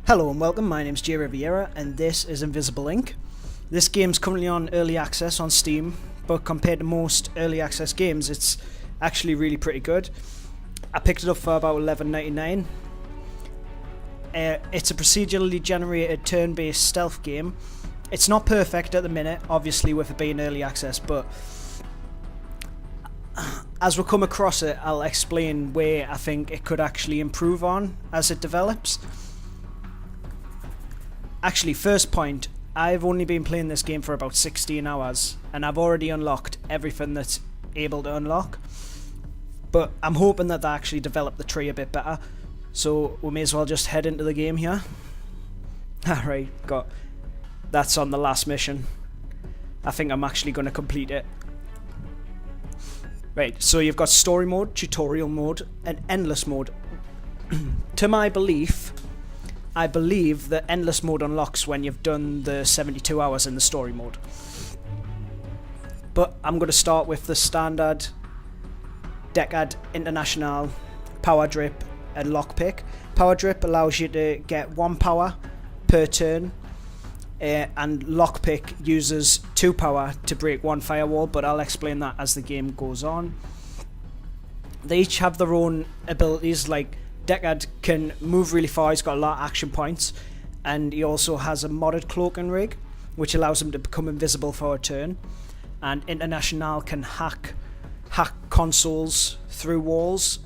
Hello and welcome, my name's Jay Riviera and this is Invisible Inc. This game's currently on early access on Steam, but compared to most early access games it's actually really pretty good. I picked it up for about $11.99. It's a procedurally generated turn-based stealth game. It's not perfect at the minute, obviously with it being early access, but as we come across it I'll explain where I think it could actually improve on as it develops. Actually, first point, I've only been playing this game for about 16 hours and I've already unlocked everything that's able to unlock, but I'm hoping that they actually develop the tree a bit better, so we may as well just head into the game here. Alright, that's on the last mission. I think I'm actually going to complete it. Right, so you've got story mode, tutorial mode and endless mode. To my belief, I believe that endless mode unlocks when you've done the 72 hours in the story mode. But I'm going to start with the standard Decade International power drip and lockpick. Power drip allows you to get 1 power per turn, and lockpick uses 2 power to break 1 firewall, but I'll explain that as the game goes on. They each have their own abilities. Like Decade can move really far, he's got a lot of action points, and he also has a modded cloaking rig which allows him to become invisible for a turn. And International can hack consoles through walls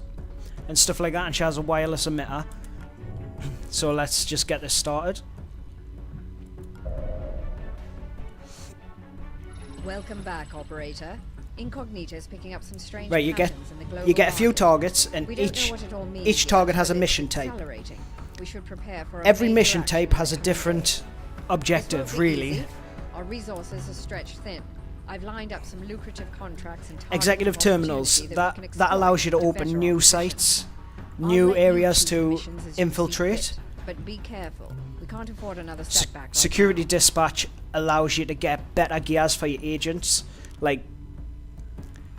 and stuff like that, and she has a wireless emitter. So let's just get this started. Welcome back, operator. Incognito's picking up some strange right, you get a few targets, and each target has a mission type. We should prepare for every mission type has a different objective, really. Our resources are stretched thin. I've lined up some lucrative contracts and executive terminals that allows you to open new sites, new areas to infiltrate. But be careful. We can't afford another setback. Security dispatch allows you to get better gears for your agents, like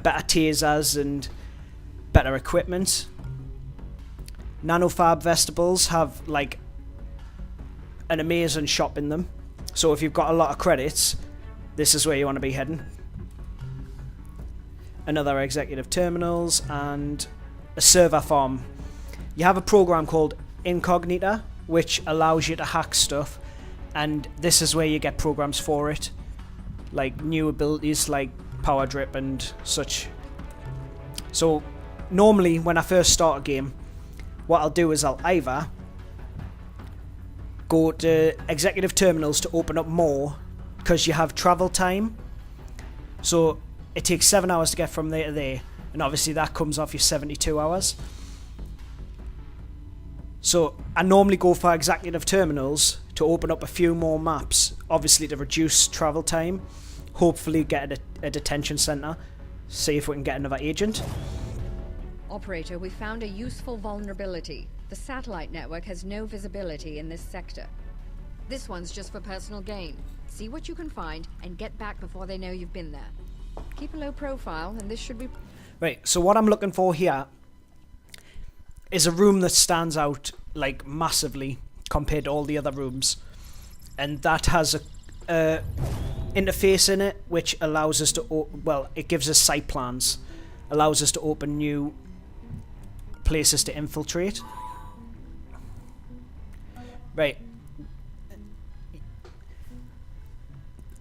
better tasers and better equipment. Nanofab vestibles have like an amazing shop in them, so if you've got a lot of credits, this is where you want to be heading. Another executive terminals and a server farm. You have a program called Incognita which allows you to hack stuff, and this is where you get programs for it, like new abilities like power drip and such. So normally when I first start a game, what I'll do is I'll either go to executive terminals to open up more, because you have travel time, so it takes 7 hours to get from there to there, and obviously that comes off your 72 hours. So I normally go for executive terminals to open up a few more maps, obviously to reduce travel time, hopefully get a detention centre, see if we can get another agent. Operator, we found a useful vulnerability. The satellite network has no visibility in this sector. This one's just for personal gain. See what you can find and get back before they know you've been there. Keep a low profile and this should be... Right, so what I'm looking for here is a room that stands out like massively compared to all the other rooms, and that has a interface in it which allows us to it gives us site plans, allows us to open new places to infiltrate. Right,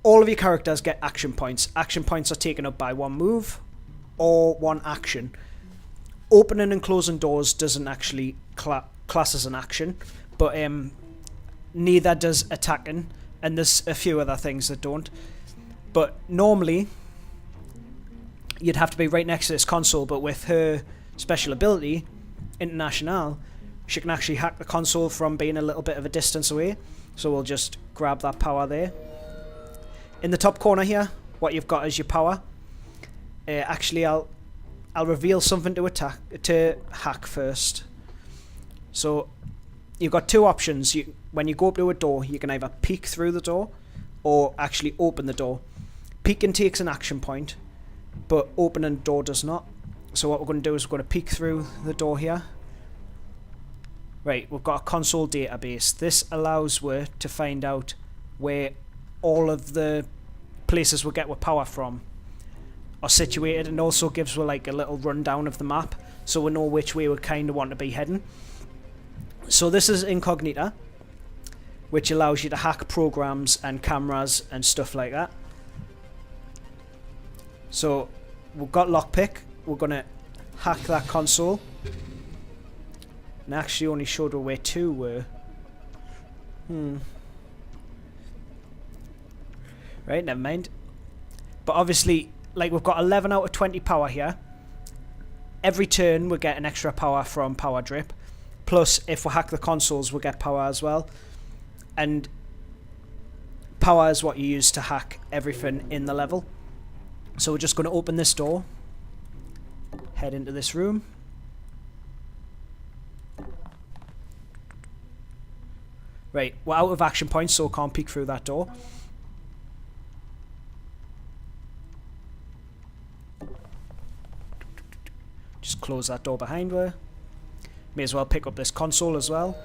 all of your characters get action points. Action points are taken up by 1 move or 1 action. Opening and closing doors doesn't actually class as an action, but neither does attacking, and there's a few other things that don't. But normally you'd have to be right next to this console, but with her special ability, International, she can actually hack the console from being a little bit of a distance away, so we'll just grab that power there. In the top corner here, what you've got is your power. Actually, I'll reveal something to hack first. So you've got 2 options. When you go up to a door, you can either peek through the door or actually open the door. Peeking takes an action point, but opening the door does not. So what we're going to do is we're going to peek through the door here. Right, we've got a console database. This allows us to find out where all of the places we get our power from are situated, and also gives us like a little rundown of the map, so we know which way we kind of want to be heading. So this is Incognita, which allows you to hack programs and cameras and stuff like that. So we've got lockpick. We're gonna hack that console. And actually only showed where 2 were. Right, never mind. But obviously, like, we've got 11 out of 20 power here. Every turn we get an extra power from power drip. Plus, if we hack the consoles, we'll get power as well. And power is what you use to hack everything in the level. So we're just going to open this door. Head into this room. Right, we're out of action points, so we can't peek through that door. Just close that door behind her. May as well pick up this console as well.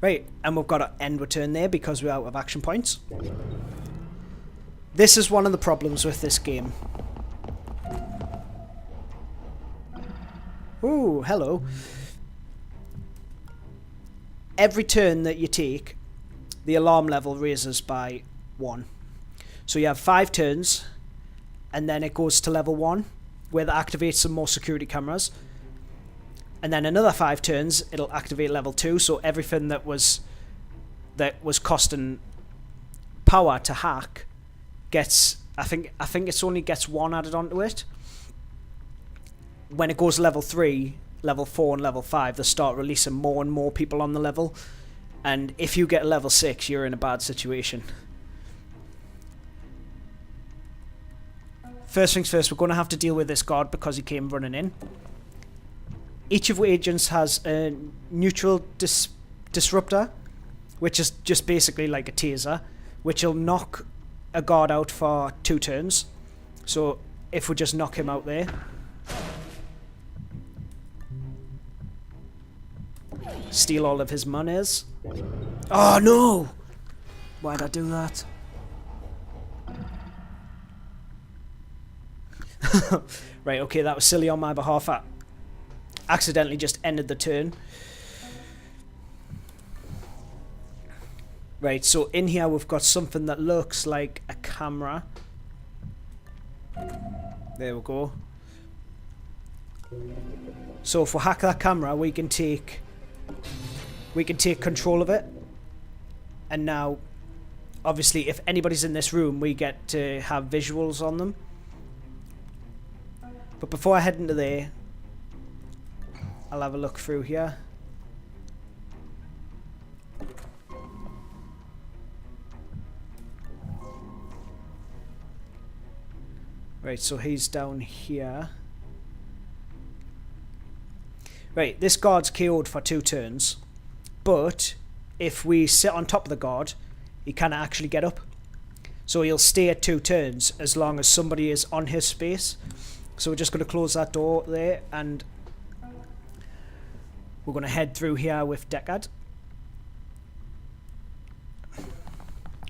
Right, and we've got to end return there because we're out of action points. This is one of the problems with this game. Ooh, hello. Every turn that you take, the alarm level raises by 1. So you have 5 turns, and then it goes to level 1, where that activates some more security cameras. And then another 5 turns, it'll activate level 2, so everything that was costing power to hack gets, I think it's only gets 1 added onto it. When it goes level 3, level 4 and level 5, they start releasing more and more people on the level. And if you get level 6, you're in a bad situation. First things first, we're going to have to deal with this guard because he came running in. Each of the agents has a neutral disruptor, which is just basically like a taser, which will knock a guard out for 2 turns. So if we just knock him out there. Steal all of his monies. Oh no! Why'd I do that? Right, okay, that was silly on my behalf. I accidentally just ended the turn. Right, so in here we've got something that looks like a camera. There we go. So if we hack that camera, we can take control of it. And now, obviously, if anybody's in this room, we get to have visuals on them. But before I head into there, I'll have a look through here. Right, so he's down here. Right, this guard's KO'd for 2 turns. But if we sit on top of the guard, he can't actually get up. So he'll stay at 2 turns as long as somebody is on his space. So we're just going to close that door there, and we're going to head through here with Deckard.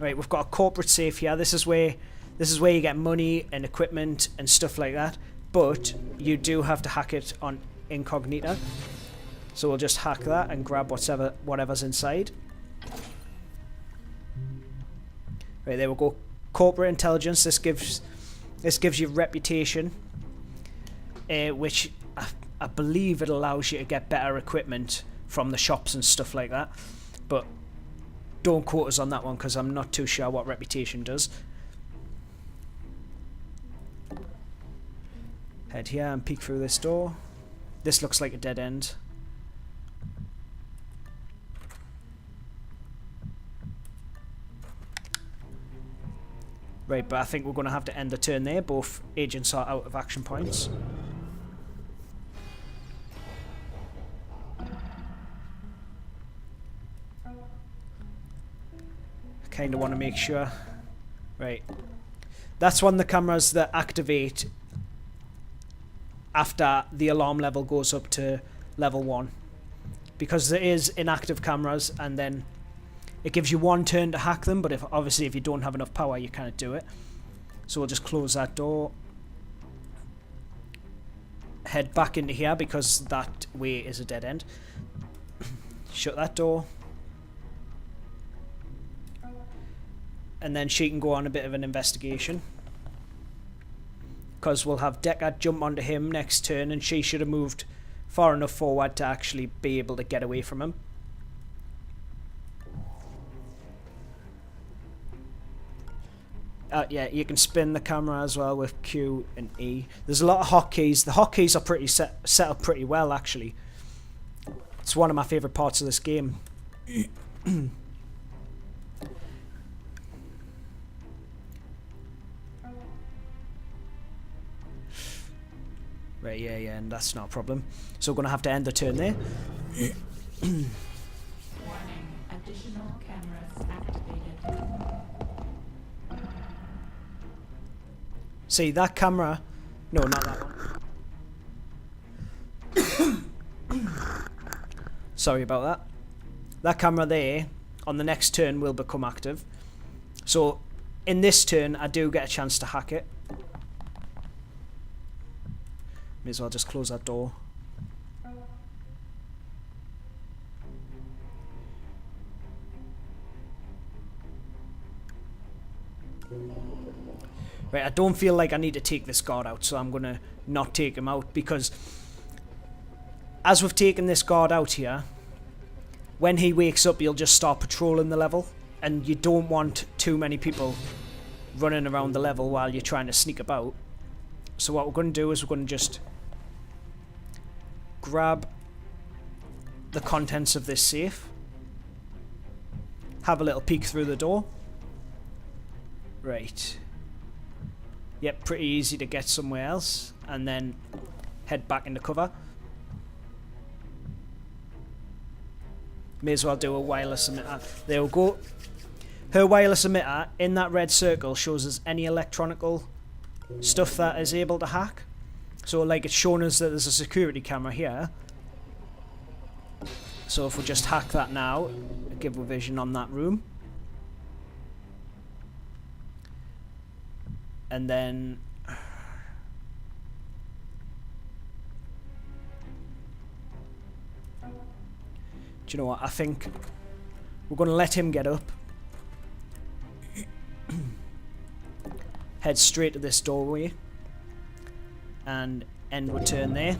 Right, we've got a corporate safe here. This is where you get money and equipment and stuff like that. But you do have to hack it on Incognita. So we'll just hack that and grab whatever's inside. Right, there we go. Corporate intelligence. This gives you reputation, which I believe it allows you to get better equipment from the shops and stuff like that. But don't quote us on that one because I'm not too sure what reputation does. Head here and peek through this door. This looks like a dead end. Right, but I think we're going to have to end the turn there. Both agents are out of action points. I kind of want to make sure. Right. That's one of the cameras that activate after the alarm level goes up to level 1. Because there is inactive cameras, and then it gives you 1 turn to hack them, but obviously if you don't have enough power, you can't do it. So we'll just close that door. Head back into here because that way is a dead end. Shut that door. And then she can go on a bit of an investigation. Because we'll have Deckard jump onto him next turn, and she should have moved far enough forward to actually be able to get away from him. Yeah, you can spin the camera as well with Q and E. There's a lot of hotkeys. The hotkeys are pretty set up pretty well, actually. It's one of my favourite parts of this game. Right, yeah, and that's not a problem. So we're going to have to end the turn there. Warning, additional cameras activated. See, that camera... No, not that one. Sorry about that. That camera there, on the next turn, will become active. So, in this turn, I do get a chance to hack it. May as well just close that door. Right, I don't feel like I need to take this guard out, so I'm going to not take him out, because as we've taken this guard out here, when he wakes up, you'll just start patrolling the level, and you don't want too many people running around the level while you're trying to sneak about. So what we're going to do is we're going to just grab the contents of this safe, have a little peek through the door. Right. Yep, pretty easy to get somewhere else, and then head back into cover. May as well do a wireless emitter. There we go. Her wireless emitter in that red circle shows us any electronical stuff that is able to hack. So like it's showing us that there's a security camera here. So if we just hack that now, give a vision on that room. And then do you know what? I think we're going to let him get up. Head straight to this doorway. And end return there.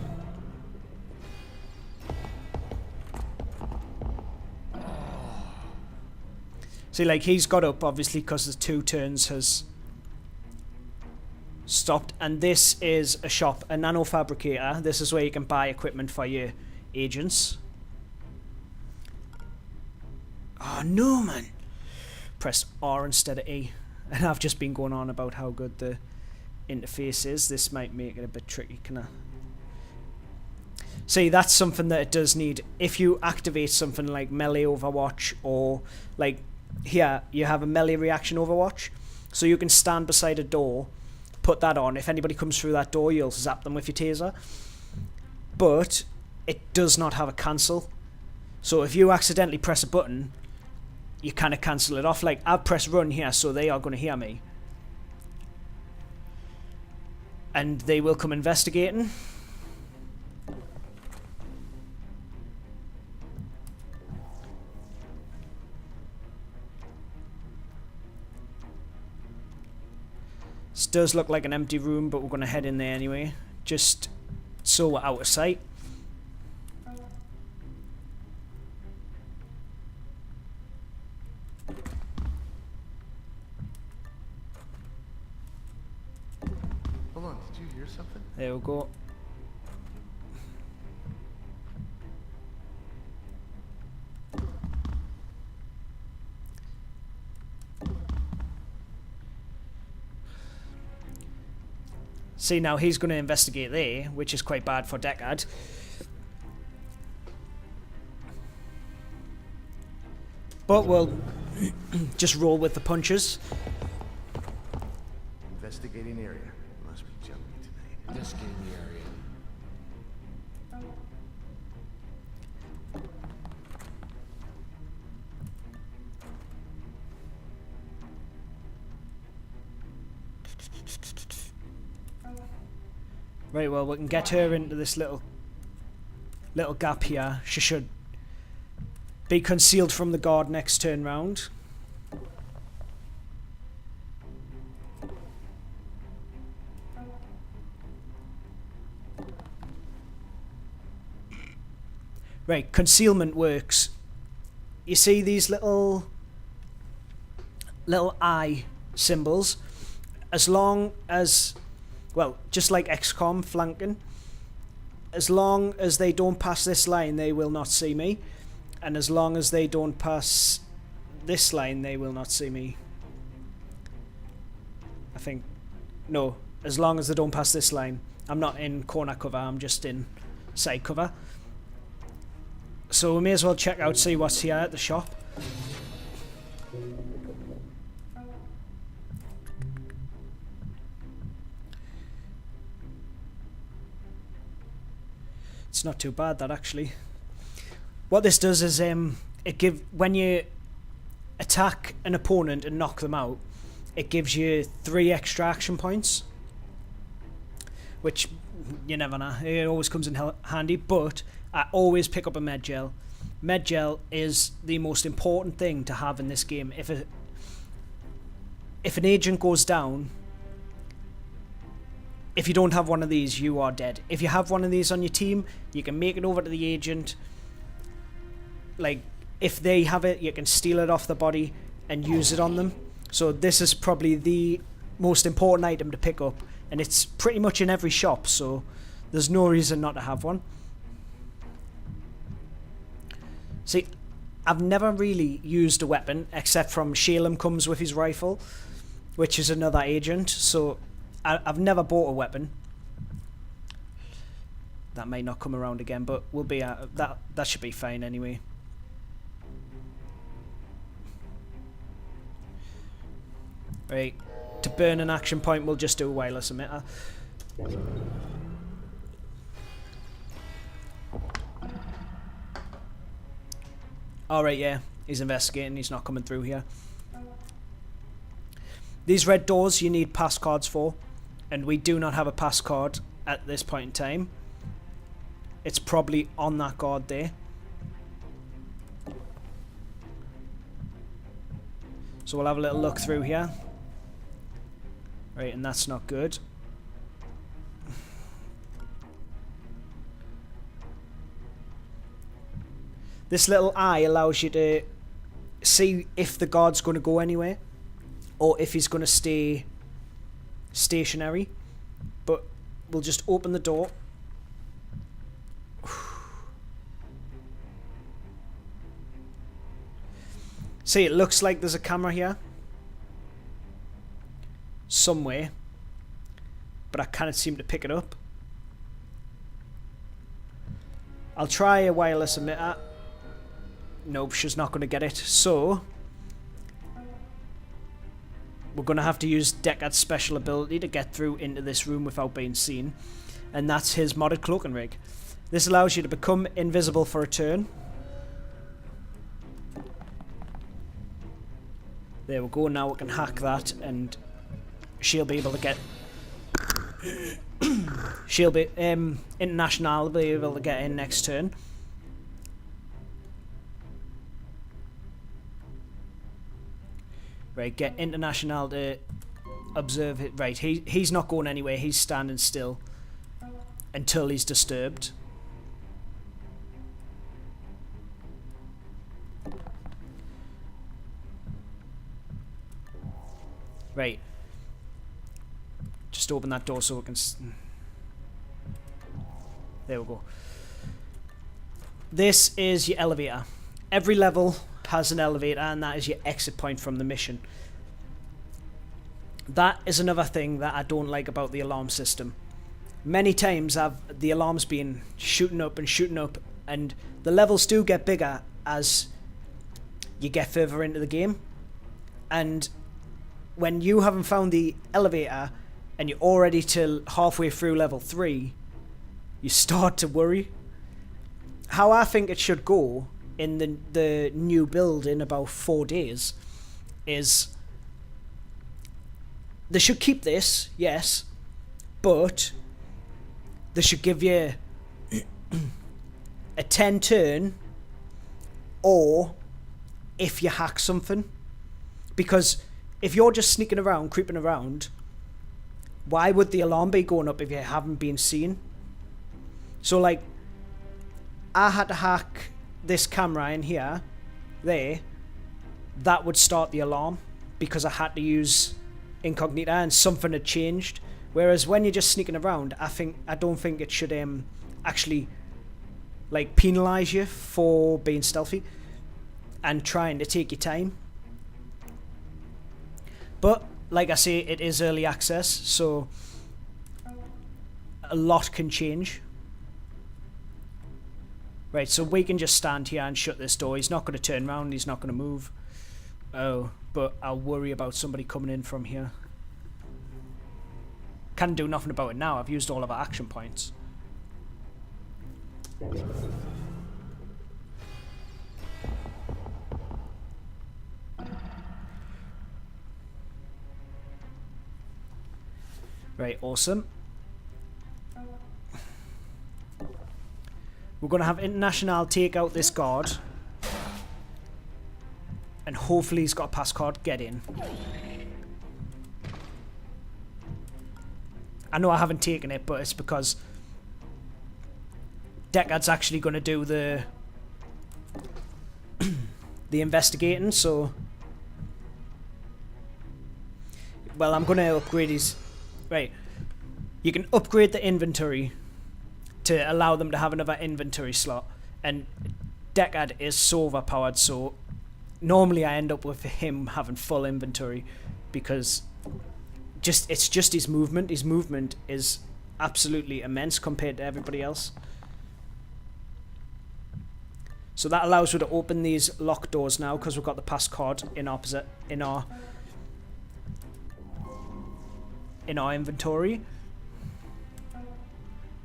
See, like, he's got up, obviously, because the 2 turns has stopped. And this is a shop, a nano fabricator. This is where you can buy equipment for your agents. Oh, no, man. Press R instead of E. And I've just been going on about how good the interface is. This might make it a bit tricky. Can I? See, that's something that it does need. If you activate something like melee overwatch, or like here you have a melee reaction overwatch, so you can stand beside a door, put that on. If anybody comes through that door, you'll zap them with your taser. But it does not have a cancel. So if you accidentally press a button, you kind of cancel it off. Like, I'll press run here, so they are going to hear me. And they will come investigating. This does look like an empty room, but we're going to head in there anyway, just so we're out of sight. Hold on, did you hear something? There we go. See, now he's going to investigate there, which is quite bad for Deckard. But we'll just roll with the punches. Investigating area. Must be jumpy tonight. Investigating the area. Right, well, we can get her into this little gap here. She should be concealed from the guard next turn round. Right, concealment works. You see these little eye symbols? As long as, well, just like XCOM flanking, as long as they don't pass this line, they will not see me. And as long as they don't pass this line, they will not see me. I think, no, as long as they don't pass this line. I'm not in corner cover, I'm just in side cover. So we may as well check out, see what's here at the shop. It's not too bad, that, actually. What this does is when you attack an opponent and knock them out, it gives you 3 extra action points, which you never know, it always comes in handy. But I always pick up a med gel. Med gel is the most important thing to have in this game. If an agent goes down, if you don't have one of these, you are dead. If you have one of these on your team, you can make it over to the agent. Like, if they have it, you can steal it off the body and use it on them. So this is probably the most important item to pick up, and it's pretty much in every shop, so there's no reason not to have one. See, I've never really used a weapon, except from Shalem comes with his rifle, which is another agent, so I've never bought a weapon. That may not come around again, but we'll be that should be fine anyway. Right, to burn an action point, we'll just do a wireless emitter. Alright, yeah, he's investigating, he's not coming through here. These red doors you need pass cards for, and we do not have a pass card at this point in time. It's probably on that guard there. So we'll have a little look through here. Right, and that's not good. This little eye allows you to see if the guard's going to go anywhere, or if he's going to stay stationary. But we'll just open the door. See, it looks like there's a camera here somewhere, but I can't seem to pick it up. I'll try a wireless emitter. Nope, she's not going to get it. So we're going to have to use Deckard's special ability to get through into this room without being seen, and that's his modded cloaking rig. This allows you to become invisible for a turn. There we go, now we can hack that, and she'll be able to get... she'll be... International will be able to get in next turn. Right, get International to observe it. Right, he's not going anywhere, he's standing still until he's disturbed. Right. Just open that door so we can... There we go. This is your elevator. Every level has an elevator, and that is your exit point from the mission. That is another thing that I don't like about the alarm system. Many times the alarm's been shooting up, and the levels do get bigger as you get further into the game. And when you haven't found the elevator and you're already till halfway through level 3, you start to worry. How I think it should go in the new build in about 4 days is they should keep this, yes, but they should give you a 10 turn, or if you hack something. Because if you're just sneaking around, creeping around, why would the alarm be going up if you haven't been seen? So like, I had to hack this camera in here, there, that would start the alarm because I had to use incognita and something had changed. Whereas when you're just sneaking around, I don't think it should actually like penalise you for being stealthy and trying to take your time. But like I say, it is early access, so a lot can change. Right, so we can just stand here and shut this door. He's not going to turn around, he's not going to move. Oh, but I'll worry about somebody coming in from here. Can't do nothing about it now, I've used all of our action points. Right, awesome. We're going to have International take out this guard. And hopefully he's got a pass card. Get in. I know I haven't taken it, but it's because Deckard's actually going to do the investigating, so... Well, I'm going to upgrade his... Right. You can upgrade the inventory to allow them to have another inventory slot. And Deckard is so overpowered, so normally I end up with him having full inventory because it's just his movement. His movement is absolutely immense compared to everybody else. So that allows us to open these locked doors now because we've got the pass card in our inventory.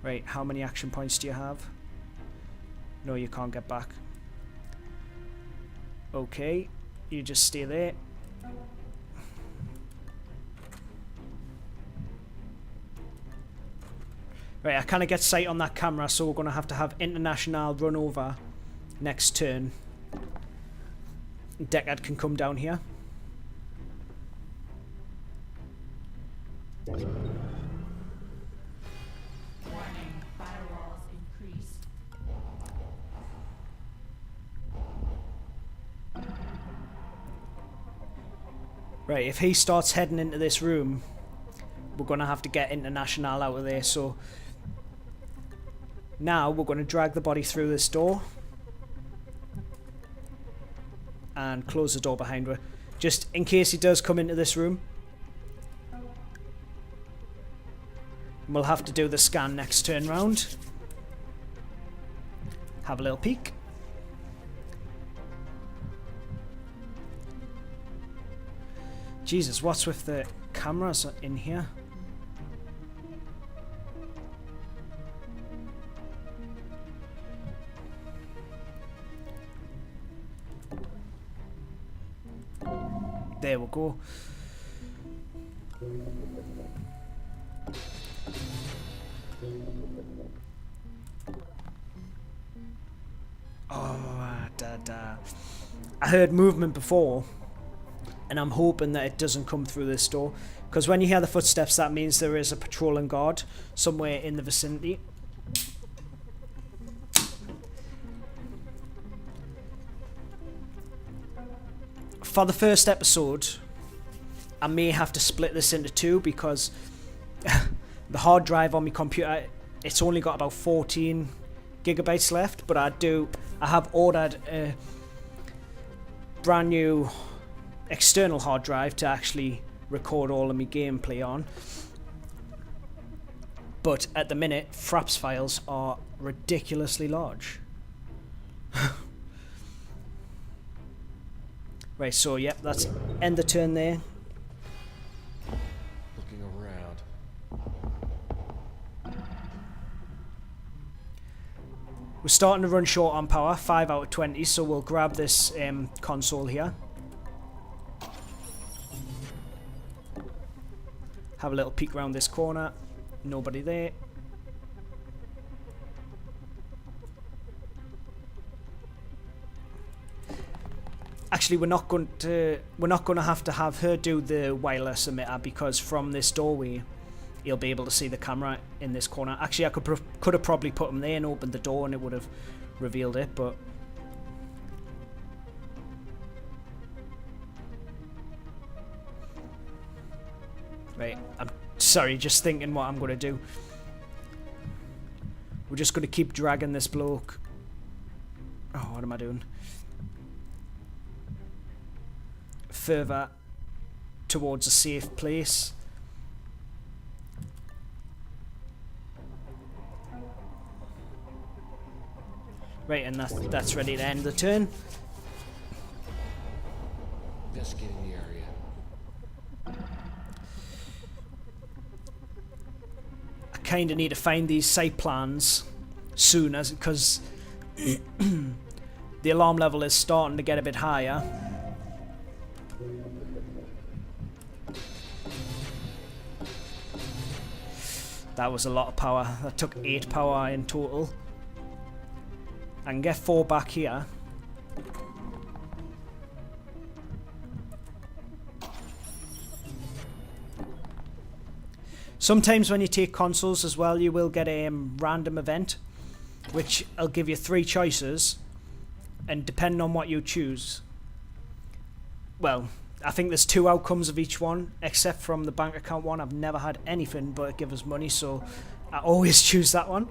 Right, how many action points do you have? No, you can't get back. Okay, you just stay there. Right, I kind of get sight on that camera, so we're going to have International run over next turn. Deckard can come down here. Warning, firewalls increased. Right, if he starts heading into this room, we're going to have to get International out of there, so now we're going to drag the body through this door and close the door behind her, just in case he does come into this room. We'll have to do the scan next turn round. Have a little peek. Jesus, what's with the cameras in here? There we go. Oh, I heard movement before, and I'm hoping that it doesn't come through this door, because when you hear the footsteps, that means there is a patrolling guard somewhere in the vicinity. For the first episode, I may have to split this into two because the hard drive on my computer, it's only got about 14 gigabytes left, but I have ordered a brand new external hard drive to actually record all of my gameplay on. But at the minute, Fraps files are ridiculously large. Right, so yep, that's end the turn there. Looking around. We're starting to run short on power, 5 out of 20, so we'll grab this console here. Have a little peek around this corner. Nobody there. Actually, we're not going to have her do the wireless emitter, because from this doorway you'll be able to see the camera in this corner. Actually, I could have probably put him there and opened the door and it would have revealed it, but right, I'm sorry, just thinking what I'm going to do. We're just going to keep dragging this bloke. Oh, what am I doing? Further towards a safe place. Right, and that's ready to end the turn. Investigating the area. I kind of need to find these site plans soon, because the alarm level is starting to get a bit higher. That was a lot of power. That took 8 power in total. I can get 4 back here. Sometimes when you take consoles as well, you will get a random event, which will give you 3 choices, and depending on what you choose, well, I think there's 2 outcomes of each one, except from the bank account one. I've never had anything but it gives us money, so I always choose that one.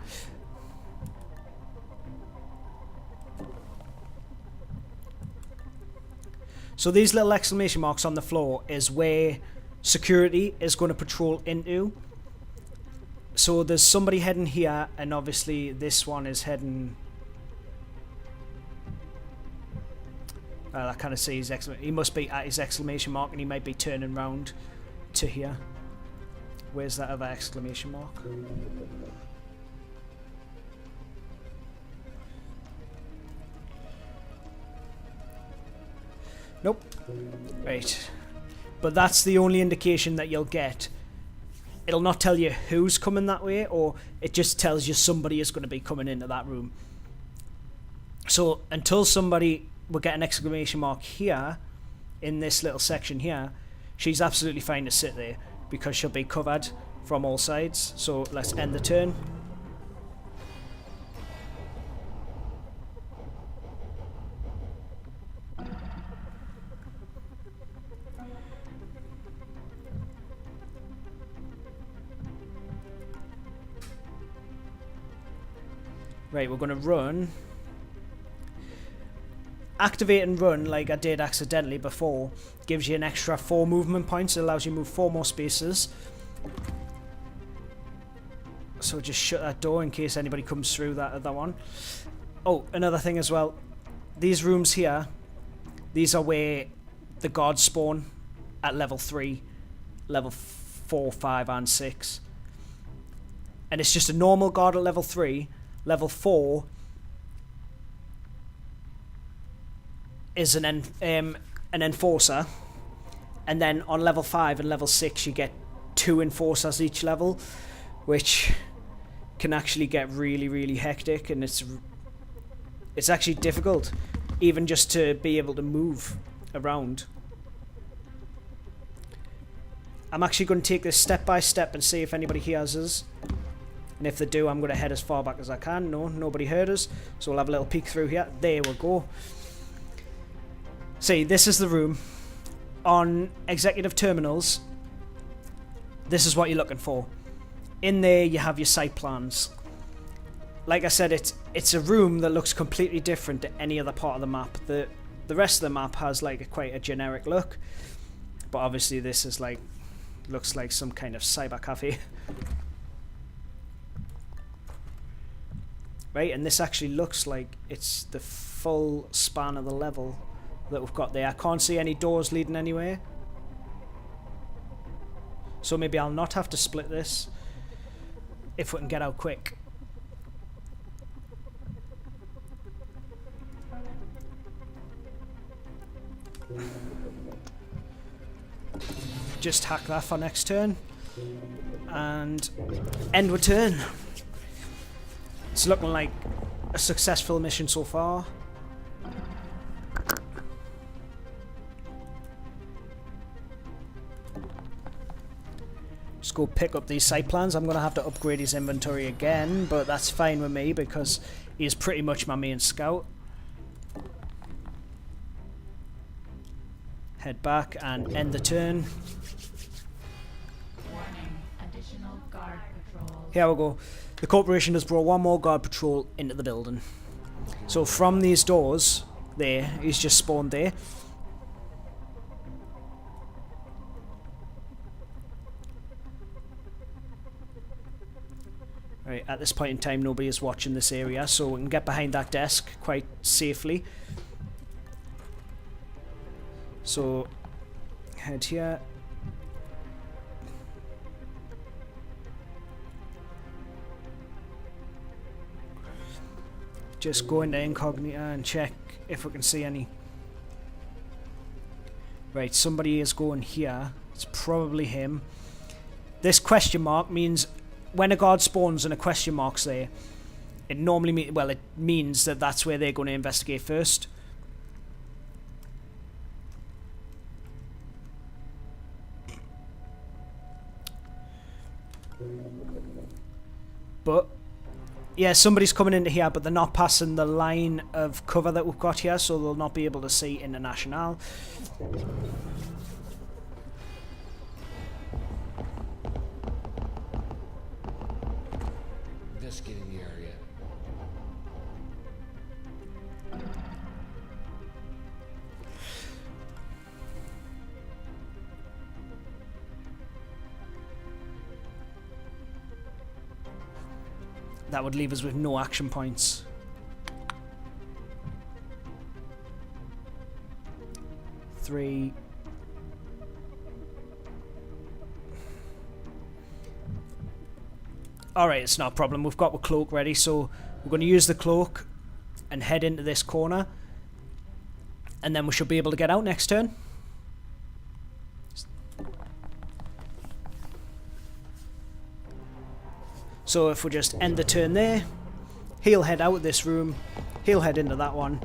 So these little exclamation marks on the floor is where security is going to patrol into. So there's somebody heading here, and obviously this one is heading... Well, I kind of see his he must be at his exclamation mark, and he might be turning round to here. Where's that other exclamation mark? Nope. Right. But that's the only indication that you'll get. It'll not tell you who's coming that way, or it just tells you somebody is going to be coming into that room. So until somebody will get an exclamation mark here, in this little section here, she's absolutely fine to sit there, because she'll be covered from all sides. So let's end the turn. Right, we're going to run. Activate and run, like I did accidentally before, gives you an extra 4 movement points. It allows you to move 4 more spaces. So just shut that door in case anybody comes through that other one. Oh, another thing as well. These rooms here, these are where the guards spawn at level 3, level 4, 5 and 6. And it's just a normal guard at level 3. Level 4 is an enforcer, and then on level 5 and level 6 you get 2 enforcers each level, which can actually get really, really hectic, and it's actually difficult even just to be able to move around. I'm actually going to take this step by step and see if anybody hears us. And if they do, I'm going to head as far back as I can. No, nobody heard us. So we'll have a little peek through here. There we go. See, this is the room. On executive terminals, this is what you're looking for. In there, you have your site plans. Like I said, it's a room that looks completely different to any other part of the map. The rest of the map has like quite a generic look. But obviously this is like, looks like some kind of cyber cafe. Right, and this actually looks like it's the full span of the level that we've got there. I can't see any doors leading anywhere. So maybe I'll not have to split this if we can get out quick. Just hack that for next turn. And end with turn. It's looking like a successful mission so far. go pick up these site plans. I'm going to have to upgrade his inventory again, but that's fine with me because he's pretty much my main scout. Head back and end the turn. Warning, additional guard patrol. Here we go. The corporation has brought one more guard patrol into the building. So from these doors, there, he's just spawned there. Right, at this point in time, nobody is watching this area, so we can get behind that desk quite safely. So, head here. Just go into incognito and check if we can see any. Right, somebody is going here. It's probably him. This question mark means when a guard spawns and a question mark's there, it normally it means that that's where they're going to investigate first. But yeah, somebody's coming into here, but they're not passing the line of cover that we've got here, so they'll not be able to see International. Investigating the area. That would leave us with no action points. Three. Alright, it's not a problem. We've got the cloak ready, so we're going to use the cloak and head into this corner. And then we should be able to get out next turn. So if we just end the turn there, he'll head out of this room, he'll head into that one,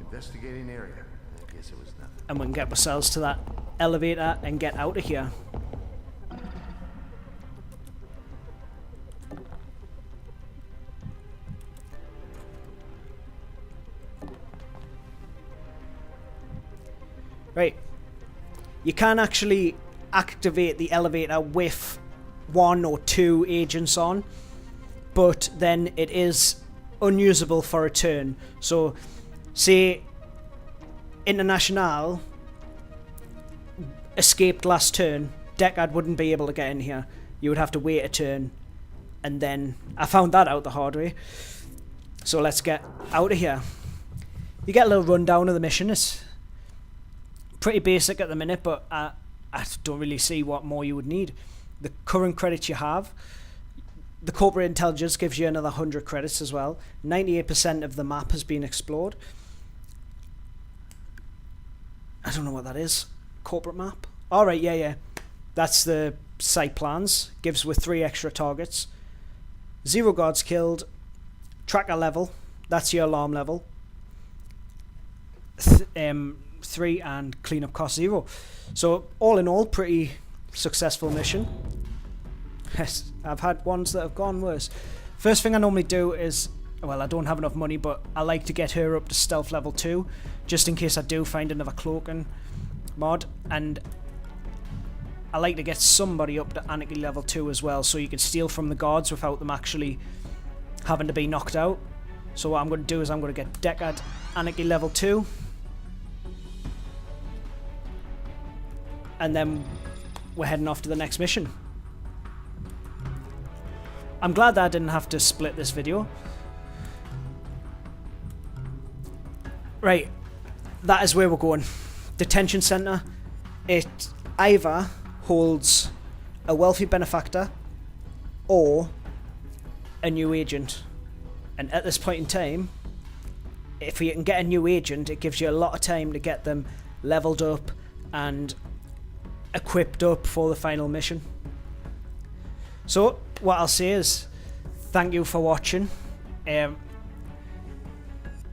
Investigating area. I guess it was nothing. and we can get ourselves to that elevator and get out of here. Right. You can actually activate the elevator with 1 or 2 agents on, but then it is unusable for a turn. So say International escaped last turn, Deckard wouldn't be able to get in here. You would have to wait a turn, and then I found that out the hard way. So let's get out of here. You get a little rundown of the mission. It's pretty basic at the minute, but I don't really see what more you would need. The current credits you have, the corporate intelligence gives you another 100 credits as well. 98% of the map has been explored. I don't know what that is. Corporate map? Alright, yeah. That's the site plans. Gives with 3 extra targets. 0 guards killed. Tracker level. That's your alarm level. 3 and cleanup cost 0. So all in all, pretty successful mission. Yes, I've had ones that have gone worse. First thing I normally do is, well, I don't have enough money, but I like to get her up to stealth level 2, just in case I do find another cloaking mod, and I like to get somebody up to anarchy level 2 as well, so you can steal from the guards without them actually having to be knocked out. So what I'm going to do is I'm going to get Deckard anarchy level 2, and then we're heading off to the next mission. I'm glad that I didn't have to split this video. Right, that is where we're going. Detention Centre. It either holds a wealthy benefactor or a new agent. And at this point in time, if you can get a new agent, it gives you a lot of time to get them leveled up and equipped up for the final mission. So what I'll say is thank you for watching.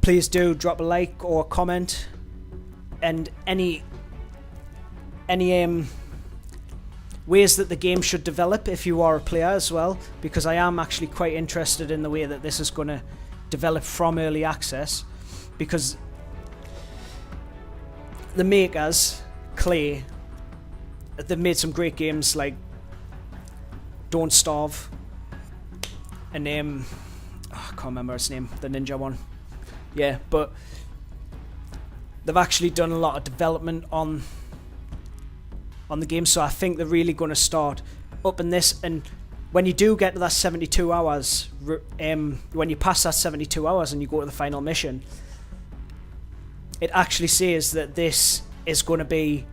Please do drop a like or a comment, and any ways that the game should develop if you are a player as well, because I am actually quite interested in the way that this is going to develop from early access, because the makers, Clay, they've made some great games like Don't Starve and I can't remember its name, the ninja one. Yeah, but they've actually done a lot of development on the game, so I think they're really going to start upping this. And when you do get to that 72 hours, when you pass that 72 hours and you go to the final mission, it actually says that this is going to be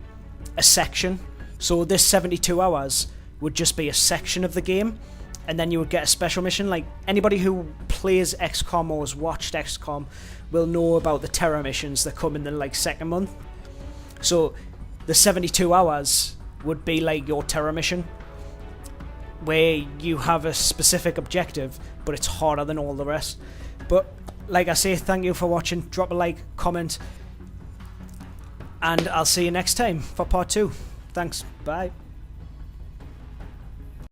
a section. So this 72 hours would just be a section of the game, and then you would get a special mission. Like, anybody who plays XCOM or has watched XCOM will know about the terror missions that come in the like second month. So the 72 hours would be like your terror mission, where you have a specific objective, but it's harder than all the rest. But like I say, thank you for watching. Drop a like, comment, and I'll see you next time for part 2. Thanks. Bye.